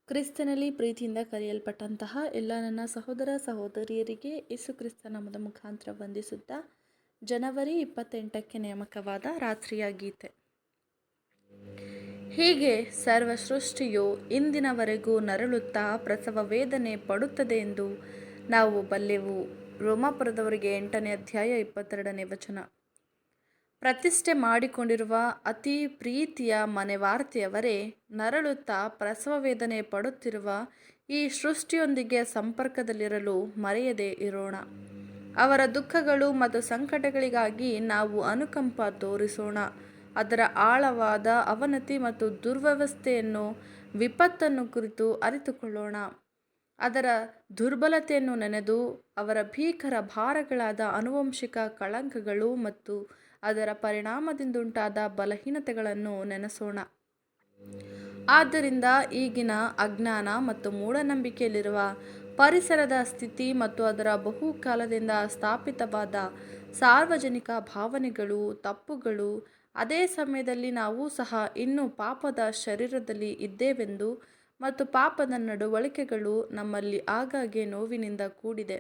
ಕ್ರಿಸ್ತನಲ್ಲಿ ಪ್ರೀತಿಯಿಂದ ಕರೆಯಲ್ಪಟ್ಟಂತಹ ಎಲ್ಲ ನನ್ನ ಸಹೋದರ ಸಹೋದರಿಯರಿಗೆ ಯೇಸು ಕ್ರಿಸ್ತ ನಾಮದ ಮುಖಾಂತರ ವಂದಿಸುತ್ತಾ ಜನವರಿ 28ಕ್ಕೆ ನೇಮಕವಾದ ರಾತ್ರಿಯ ಗೀತೆ. ಹೀಗೆ ಸರ್ವ ಸೃಷ್ಟಿಯು ಇಂದಿನವರೆಗೂ ನರಳುತ್ತಾ ಪ್ರಸವ ವೇದನೆ ಪಡುತ್ತದೆ ಎಂದು ನಾವು ಬಲ್ಲೆವು. ರೋಮಾಪುರದವರಿಗೆ 8ನೇ ಅಧ್ಯಾಯ 22ನೇ ವಚನ. ಪ್ರತಿಷ್ಠೆ ಮಾಡಿಕೊಂಡಿರುವ ಅತಿ ಪ್ರೀತಿಯ ಮನೆವಾರ್ತೆಯವರೇ, ನರಳುತ್ತಾ ಪ್ರಸವ ವೇದನೆ ಪಡುತ್ತಿರುವ ಈ ಸೃಷ್ಟಿಯೊಂದಿಗೆ ಸಂಪರ್ಕದಲ್ಲಿರಲು ಮರೆಯದೇ ಇರೋಣ. ಅವರ ದುಃಖಗಳು ಮತ್ತು ಸಂಕಟಗಳಿಗಾಗಿ ನಾವು ಅನುಕಂಪ ತೋರಿಸೋಣ. ಅದರ ಆಳವಾದ ಅವನತಿ ಮತ್ತು ದುರ್ವ್ಯವಸ್ಥೆಯನ್ನು, ವಿಪತ್ತನ್ನು ಕುರಿತು ಅರಿತುಕೊಳ್ಳೋಣ. ಅದರ ದುರ್ಬಲತೆಯನ್ನು ನೆನೆದು ಅವರ ಭೀಕರ ಭಾರಗಳಾದ ಆನುವಂಶಿಕ ಕಳಂಕಗಳು ಮತ್ತು ಅದರ ಪರಿಣಾಮದಿಂದುಂಟಾದ ಬಲಹೀನತೆಗಳನ್ನು ನೆನೆಸೋಣ. ಆದ್ದರಿಂದ ಈಗಿನ ಅಜ್ಞಾನ ಮತ್ತು ಮೂಢನಂಬಿಕೆಯಲ್ಲಿರುವ ಪರಿಸರದ ಸ್ಥಿತಿ ಮತ್ತು ಅದರ ಬಹುಕಾಲದಿಂದ ಸ್ಥಾಪಿತವಾದ ಸಾರ್ವಜನಿಕ ಭಾವನೆಗಳು, ತಪ್ಪುಗಳು, ಅದೇ ಸಮಯದಲ್ಲಿ ನಾವು ಸಹ ಇನ್ನೂ ಪಾಪದ ಶರೀರದಲ್ಲಿ ಇದ್ದೇವೆಂದು ಮತ್ತು ಪಾಪದ ನಡವಳಿಕೆಗಳು ನಮ್ಮಲ್ಲಿ ಆಗಾಗ್ಗೆ ನೋವಿನಿಂದ ಕೂಡಿದೆ,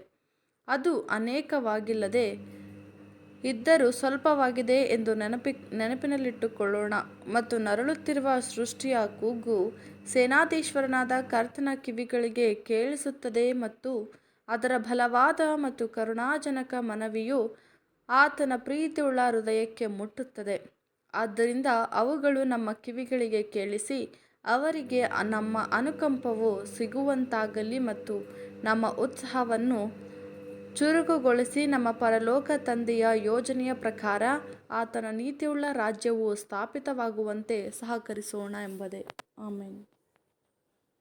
ಅದು ಅನೇಕವಾಗಿಲ್ಲದೆ ಇದ್ದರೂ ಸ್ವಲ್ಪವಾಗಿದೆ ಎಂದು ನೆನಪಿನಲ್ಲಿಟ್ಟುಕೊಳ್ಳೋಣ. ಮತ್ತು ನರಳುತ್ತಿರುವ ಸೃಷ್ಟಿಯ ಕೂಗು ಸೇನಾಧೀಶ್ವರನಾದ ಕರ್ತನ ಕಿವಿಗಳಿಗೆ ಕೇಳಿಸುತ್ತದೆ ಮತ್ತು ಅದರ ಬಲವಾದ ಮತ್ತು ಕರುಣಾಜನಕ ಮನವಿಯು ಆತನ ಪ್ರೀತಿಯುಳ್ಳ ಹೃದಯಕ್ಕೆ ಮುಟ್ಟುತ್ತದೆ. ಆದ್ದರಿಂದ ಅವುಗಳು ನಮ್ಮ ಕಿವಿಗಳಿಗೆ ಕೇಳಿಸಿ ಅವರಿಗೆ ನಮ್ಮ ಅನುಕಂಪವು ಸಿಗುವಂತಾಗಲಿ ಮತ್ತು ನಮ್ಮ ಉತ್ಸಾಹವನ್ನು ಚುರುಕುಗೊಳಿಸಿ ನಮ್ಮ ಪರಲೋಕ ತಂದೆಯ ಯೋಜನೆಯ ಪ್ರಕಾರ ಆತನ ನೀತಿಯುಳ್ಳ ರಾಜ್ಯವು ಸ್ಥಾಪಿತವಾಗುವಂತೆ ಸಹಕರಿಸೋಣ ಎಂಬುದೇ. ಆಮೆನ್.